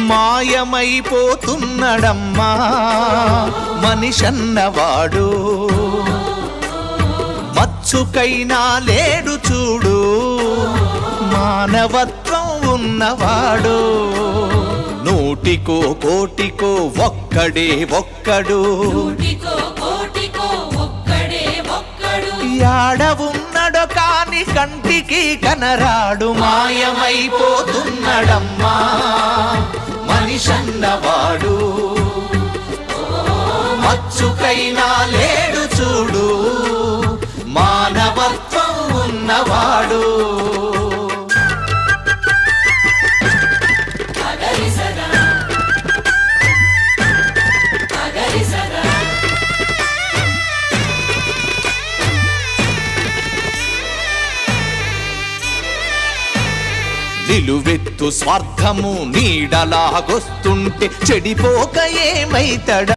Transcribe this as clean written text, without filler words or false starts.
మాయమైపోతున్నడమ్మా మనిషన్నవాడు, మచ్చుకైనా లేడు చూడు మానవత్వం ఉన్నవాడు. నూటికో కోటికో ఒక్కడే ఒక్కడు, యాడ ఉన్నడో కాని కంటికి కనరాడు. మాయమైపోతున్నడమ్మా మనిషన్నవాడు, మచ్చుకైనా లేడు చూడు మానవత్వం ఉన్నవాడు. నిలువెత్తు స్వార్థము నీడలాగొస్తుంటే చెడిపోక ఏమైతడ.